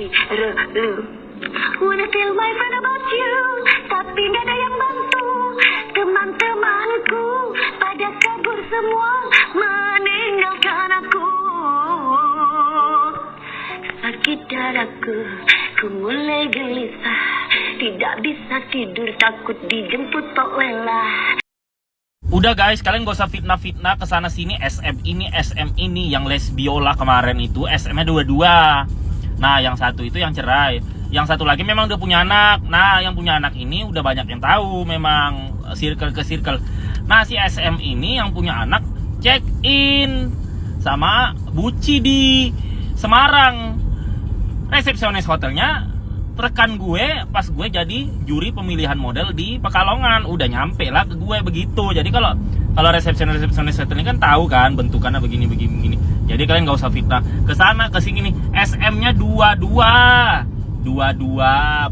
lu. Wanna tell my friend about you, tapi gak ada yang bantu. Teman-temanku pada kabur semua, meninggalkan aku. Sakit dadaku, ku mulai gelisah. Tidak bisa tidur, takut dijemput Pak Lela. Udah guys, kalian gak usah fitnah-fitnah kesana sini. SM ini yang les biola kemarin itu SM-nya dua-dua. Nah yang satu itu yang cerai, yang satu lagi memang udah punya anak. Nah yang punya anak ini udah banyak yang tahu, memang circle ke circle. Nah si SM ini yang punya anak check in sama Buci di Semarang. Resepsionis hotelnya rekan gue pas gue jadi juri pemilihan model di Pekalongan. Udah nyampe lah ke gue begitu. Jadi kalau resepsionis hotel ini kan tahu kan bentukannya begini. Jadi kalian gak usah fitnah kesana kesini nih. SM-nya dua-dua.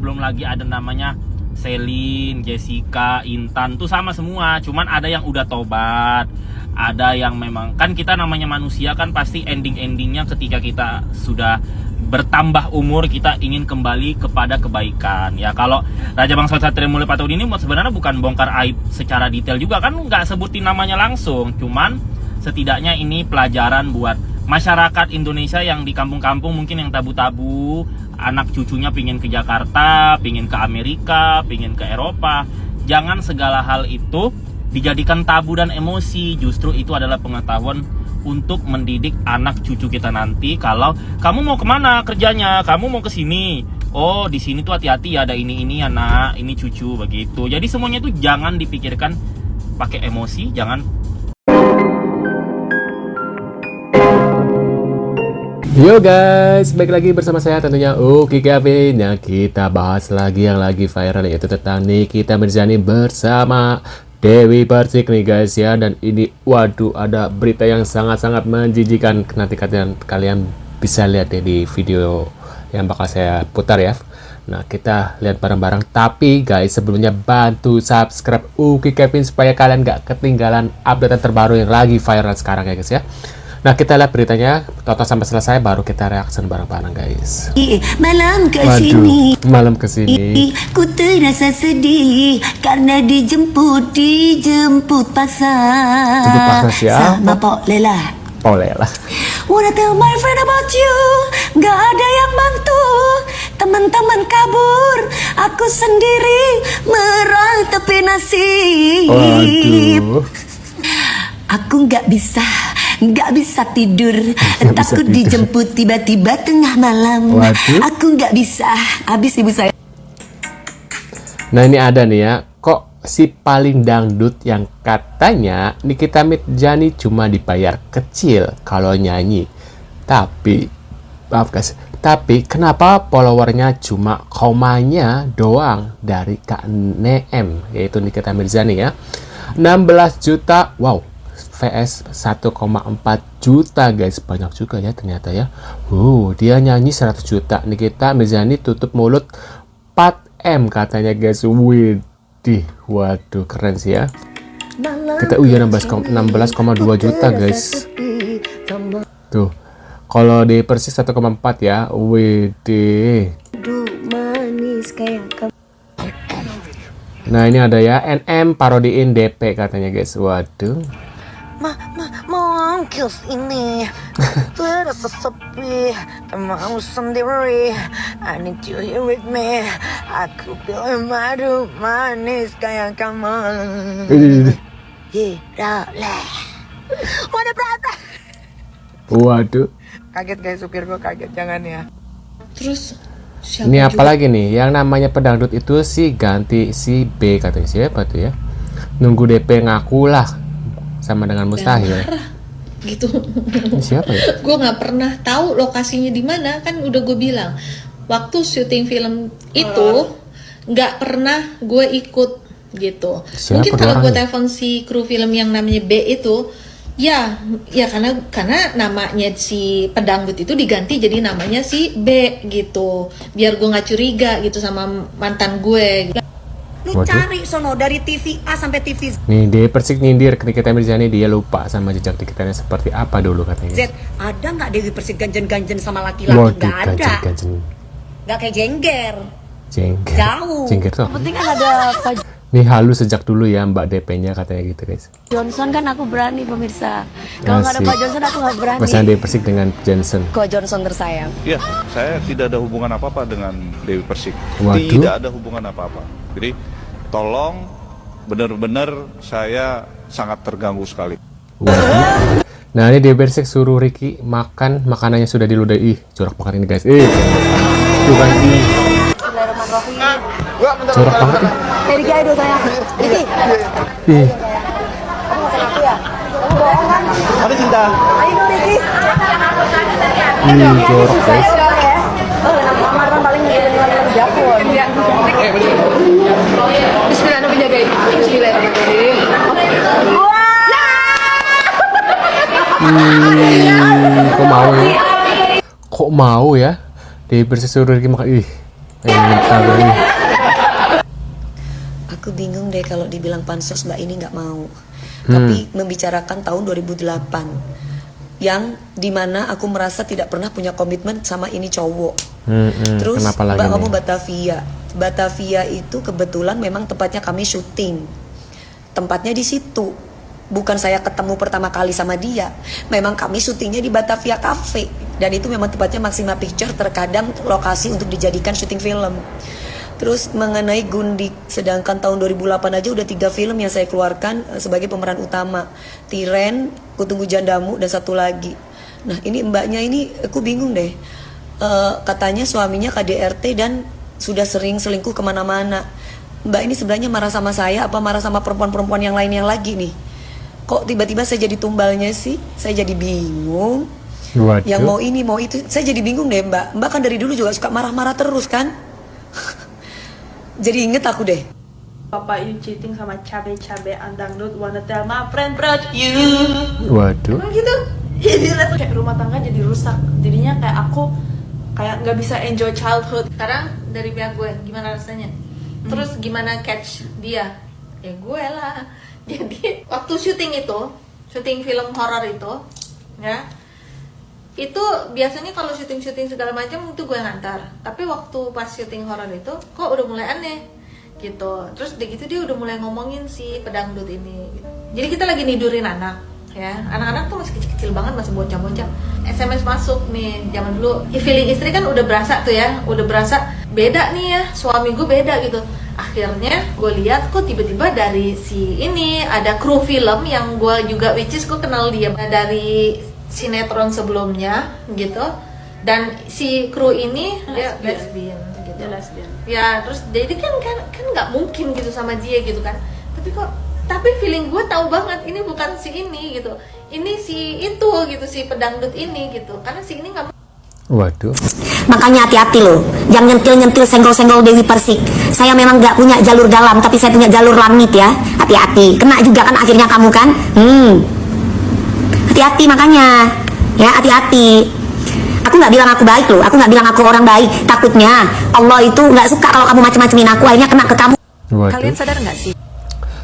Belum lagi ada namanya Selin, Jessica, Intan tuh sama semua. Cuman ada yang udah tobat, ada yang memang kan kita namanya manusia kan pasti endingnya ketika kita sudah bertambah umur kita ingin kembali kepada kebaikan. Ya kalau Raja Bangsa Satria Mulia Pataudi ini sebenarnya bukan bongkar aib secara detail juga kan, nggak sebutin namanya langsung. Cuman setidaknya ini pelajaran buat masyarakat Indonesia yang di kampung-kampung mungkin yang tabu-tabu, anak cucunya pingin ke Jakarta, pingin ke Amerika, pingin ke Eropa. Jangan segala hal itu dijadikan tabu dan emosi. Justru itu adalah pengetahuan untuk mendidik anak cucu kita nanti. Kalau kamu mau kemana kerjanya, kamu mau ke sini, oh di sini tuh hati-hati ya, ada ini anak, ini cucu begitu. Jadi semuanya itu jangan dipikirkan pakai emosi, jangan. Yo guys, balik lagi bersama saya tentunya Uki Kevin. Yang kita bahas lagi yang lagi viral, yaitu tentang Nikita Mirzani bersama Dewi Persik nih guys ya. Dan ini waduh, ada berita yang sangat-sangat menjijikan. Nanti kalian bisa lihat ya di video yang bakal saya putar ya. Nah kita lihat bareng-bareng. Tapi guys sebelumnya bantu subscribe Uki Kevin supaya kalian gak ketinggalan update terbaru yang lagi viral sekarang ya guys ya. Nah kita lihat beritanya total sampai selesai, baru kita reaction bareng-bareng guys. Malam kesini, malam kesini ku terasa sedih karena dijemput paksa. Jemput paksa siapa? Sama Pak Lela. Pak Lela. Wanna tell my friend about you, gak ada yang bantu. Teman-teman kabur, aku sendiri meratapi nasib. Waduh. Aku gak bisa tidur, takut dijemput tiba-tiba tengah malam. Waduh. Aku nggak bisa, habis ibu saya. Nah ini ada nih ya, kok si paling dangdut yang katanya Nikita Mirzani cuma dibayar kecil kalau nyanyi. Tapi, maaf guys, tapi kenapa followernya cuma komanya doang dari Kak Nem, yaitu Nikita Mirzani ya. 16 juta, wow. VS 1,4 juta guys, banyak juga ya ternyata ya. Dia nyanyi 100 juta. Nikita Mirzani tutup mulut 4M katanya guys. Widih, waduh keren sih ya. Kita 16,2 juta guys. Tuh, kalau di Persis 1,4 ya. Widih. Nah ini ada ya, NM parodiin DP katanya guys. Waduh. Mongkils ini terasa sepi, mau sendiri. I need you here with me. Aku pilih madu manis kayak kamu. Hiraulah. Waduh berapa? Waduh. Kaget guys, supir gue kaget, jangan ya. Terus siapa ini apa juga? lagi nih? Yang namanya pedangdut itu si ganti si B katanya, siapa tuh ya? Nunggu DP ngaku lah sama dengan mustahil. Gitu. Ini siapa ya? Gue nggak pernah tahu lokasinya di mana, kan udah gue bilang waktu syuting film itu nggak pernah gue ikut gitu. Siapa Mungkin kalau gue orangnya? telepon si kru film yang namanya B itu, ya karena namanya si pedangdut itu diganti jadi namanya si B gitu, biar gue nggak curiga gitu sama mantan gue. Lu cari sono dari TV A sampai TV Nih dia Persik nyindir ke Nikita Mirzani, dia lupa sama jejak Nikitanya seperti apa dulu katanya. Z. Ada nggak Dewi Persik ganjen-ganjen sama laki-laki? Waduh, Nggak ada. ganjen. Nggak kayak Jengger. Jengger. Jauh. Jengger tuh. Yang penting kan ada Pak Nih halus sejak dulu ya Mbak DP-nya katanya gitu guys. Johnson kan aku berani pemirsa. Kalau nggak ada Asik. Pak Johnson aku nggak berani. Pasangan Dewi Persik dengan Johnson. Ko Johnson tersayang. Iya, saya tidak ada hubungan apa-apa dengan Dewi Persik. Waduh. Tidak ada hubungan apa-apa. Jadi tolong, benar-benar saya sangat terganggu sekali. Waduh. Nah ini Dewi Persik suruh Ricky makan makanannya sudah diludahi. Ih, corak banget ini guys. Tuh kan. Corak banget ya. Dari Kiai dulu saya. Ini. Ih. Mana cinta? Ayo dong Riki. Jorok guys. Kamar paling Japon. Bismillah nabi jagain. Bismillahirrahmanirrahim. Kok mau ya? Kok mau ya? Dewi Persik suruh Ricky makan. Ih. Minta gue. Aku bingung deh kalau dibilang pansos Mbak ini nggak mau. Tapi membicarakan tahun 2008 yang dimana aku merasa tidak pernah punya komitmen sama ini cowok. Terus Kenapa lagi Mbak nih? ngomong Batavia. Batavia itu kebetulan memang tempatnya kami syuting. Tempatnya di situ. Bukan saya ketemu pertama kali sama dia. Memang kami syutingnya di Batavia Cafe. Dan itu memang tempatnya Maxima Picture, terkadang lokasi untuk dijadikan syuting film. Terus mengenai Gundik, sedangkan tahun 2008 aja udah 3 film yang saya keluarkan sebagai pemeran utama. Tiren, Kutunggu Jandamu, dan satu lagi. Nah ini mbaknya ini aku bingung deh. Katanya suaminya KDRT dan sudah sering selingkuh kemana-mana. Mbak ini sebenarnya marah sama saya apa marah sama perempuan-perempuan yang lainnya lagi nih? Kok tiba-tiba saya jadi tumbalnya sih? Saya jadi bingung. Waduh. Yang mau ini mau itu, saya jadi bingung deh mbak. Mbak kan dari dulu juga suka marah-marah terus kan? Jadi inget aku deh. Papa you cheating sama cabe-cabe dangdut, wanna tell my friend about you. Waduh. Emang gitu. Jadi kayak rumah tangga jadi rusak. Jadinya kayak aku kayak nggak bisa enjoy childhood. Sekarang dari pihak gue gimana rasanya? Terus gimana catch dia? Ya gue lah. Jadi waktu syuting itu, syuting film horor itu, ya, itu biasanya kalau syuting segala macam itu gue ngantar. Tapi waktu pas syuting horor itu, kok udah mulai aneh, gitu. Terus udah gitu dia udah mulai ngomongin si pedangdut ini. Gitu. Jadi kita lagi nidurin anak, ya. Anak-anak tuh masih kecil-kecil banget, masih bocah-bocah. SMS masuk nih, zaman dulu. Feeling istri kan udah berasa tuh ya, udah berasa beda nih ya, suami gue beda gitu. Akhirnya gue lihat kok tiba-tiba dari si ini ada kru film yang gue juga which is gue kenal dia dari sinetron sebelumnya gitu, dan si kru ini dia lesbian gitu. Dia lesbian. Ya terus jadi kan nggak mungkin gitu sama dia gitu kan, tapi feeling gue tahu banget ini bukan si ini gitu, ini si itu gitu, si pedangdut ini gitu, karena si ini nggak. Waduh. Makanya hati-hati loh, jangan nyentil-nyentil senggol-senggol Dewi Persik. Saya memang nggak punya jalur dalam, tapi saya punya jalur langit ya. Hati-hati, kena juga kan akhirnya kamu kan. Hati-hati makanya, ya hati-hati. Aku nggak bilang aku baik loh, aku nggak bilang aku orang baik. Takutnya Allah itu nggak suka kalau kamu macem-macemin aku, akhirnya kena ke kamu. Waduh. Kalian sadar nggak sih?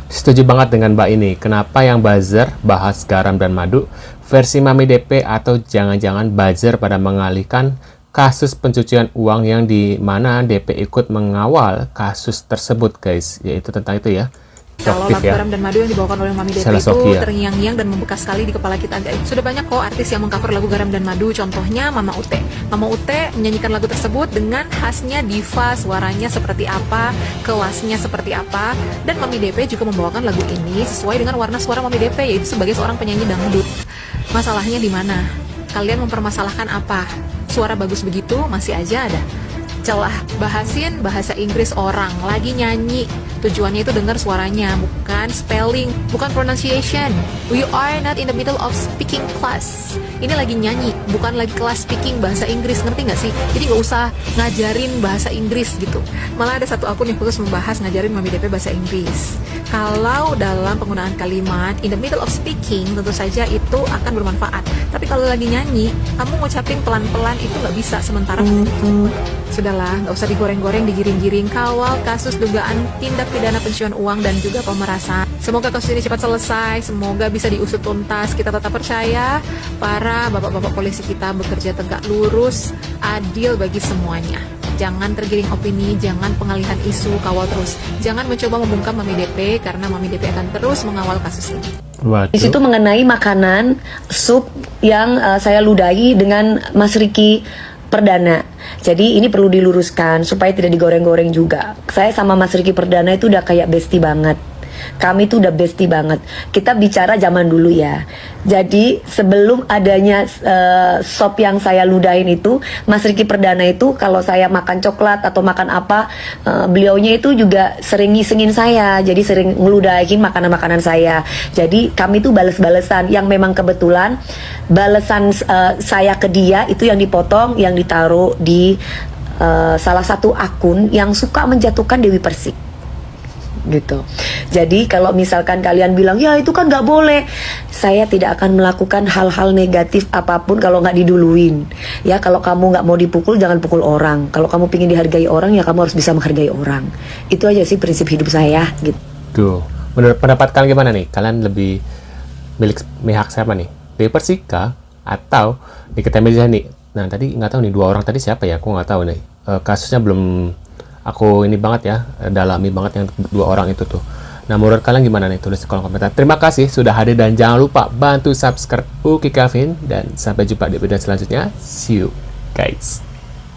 Setuju banget dengan Mbak ini. Kenapa yang buzzer bahas garam dan madu versi Mami DP, atau jangan-jangan buzzer pada mengalihkan kasus pencucian uang yang di mana DP ikut mengawal kasus tersebut guys, yaitu tentang itu ya. Kalau lagu garam dan madu yang dibawakan oleh Mami DP Salah itu Sofia. terngiang-ngiang dan membekas sekali di kepala kita guys. Sudah banyak kok artis yang mengcover lagu garam dan madu, contohnya Mama Ute. Mama Ute menyanyikan lagu tersebut dengan khasnya diva, suaranya seperti apa, kelasnya seperti apa, dan Mami DP juga membawakan lagu ini sesuai dengan warna suara Mami DP, yaitu sebagai seorang penyanyi dangdut. Masalahnya di mana? Kalian mempermasalahkan apa? Suara bagus begitu masih aja ada celah. Bahasin bahasa Inggris orang lagi nyanyi, tujuannya itu dengar suaranya, bukan spelling, bukan pronunciation. We are not in the middle of speaking class. Ini lagi nyanyi, bukan lagi kelas speaking bahasa Inggris, ngerti nggak sih? Jadi nggak usah ngajarin bahasa Inggris gitu. Malah ada satu akun yang khusus membahas ngajarin Mami DP bahasa Inggris. Kalau dalam penggunaan kalimat in the middle of speaking, tentu saja itu akan bermanfaat. Tapi kalau lagi nyanyi, kamu ngucapin pelan-pelan itu nggak bisa sementara. Sudahlah, nggak usah digoreng-goreng, digiring-giring. Kawal kasus dugaan tindak pidana pencucian uang dan juga pemerasan. Semoga kasus ini cepat selesai, semoga bisa diusut tuntas. Kita tetap percaya para bapak-bapak polisi kita bekerja tegak lurus, adil bagi semuanya. Jangan tergiring opini, jangan pengalihan isu, kawal terus. Jangan mencoba membungkam Mami DP karena Mami DP akan terus mengawal kasus ini. Waduh. Di situ mengenai makanan sup yang saya ludahi dengan Mas Riki Perdana. Jadi ini perlu diluruskan supaya tidak digoreng-goreng juga. Saya sama Mas Riki Perdana itu udah kayak bestie banget. Kami tuh udah bestie banget. Kita bicara zaman dulu ya. Jadi sebelum adanya sop yang saya ludahin itu, Mas Riki Perdana itu kalau saya makan coklat atau makan apa, beliaunya itu juga sering ngisengin saya. Jadi sering ngeludahin makanan-makanan saya. Jadi kami tuh bales-balesan. Yang memang kebetulan balesan saya ke dia itu yang dipotong, yang ditaruh di salah satu akun yang suka menjatuhkan Dewi Persik. Gitu. Jadi kalau misalkan kalian bilang ya itu kan nggak boleh, saya tidak akan melakukan hal-hal negatif apapun kalau nggak diduluin. Ya kalau kamu nggak mau dipukul jangan pukul orang. Kalau kamu pingin dihargai orang ya kamu harus bisa menghargai orang. Itu aja sih prinsip hidup saya. Gitu. Tuh, menurut pendapat kalian gimana nih? Kalian lebih milik pihak siapa nih? Dewi Persika atau Nikita Mirzani? Nah tadi nggak tahu nih dua orang tadi siapa ya? Aku nggak tahu nih. Kasusnya belum aku ini banget ya, dalami banget yang dua orang itu tuh. Nah menurut kalian gimana nih? Tulis di kolom komentar. Terima kasih sudah hadir dan jangan lupa bantu subscribe Uki Kevin dan sampai jumpa di video selanjutnya. See you guys.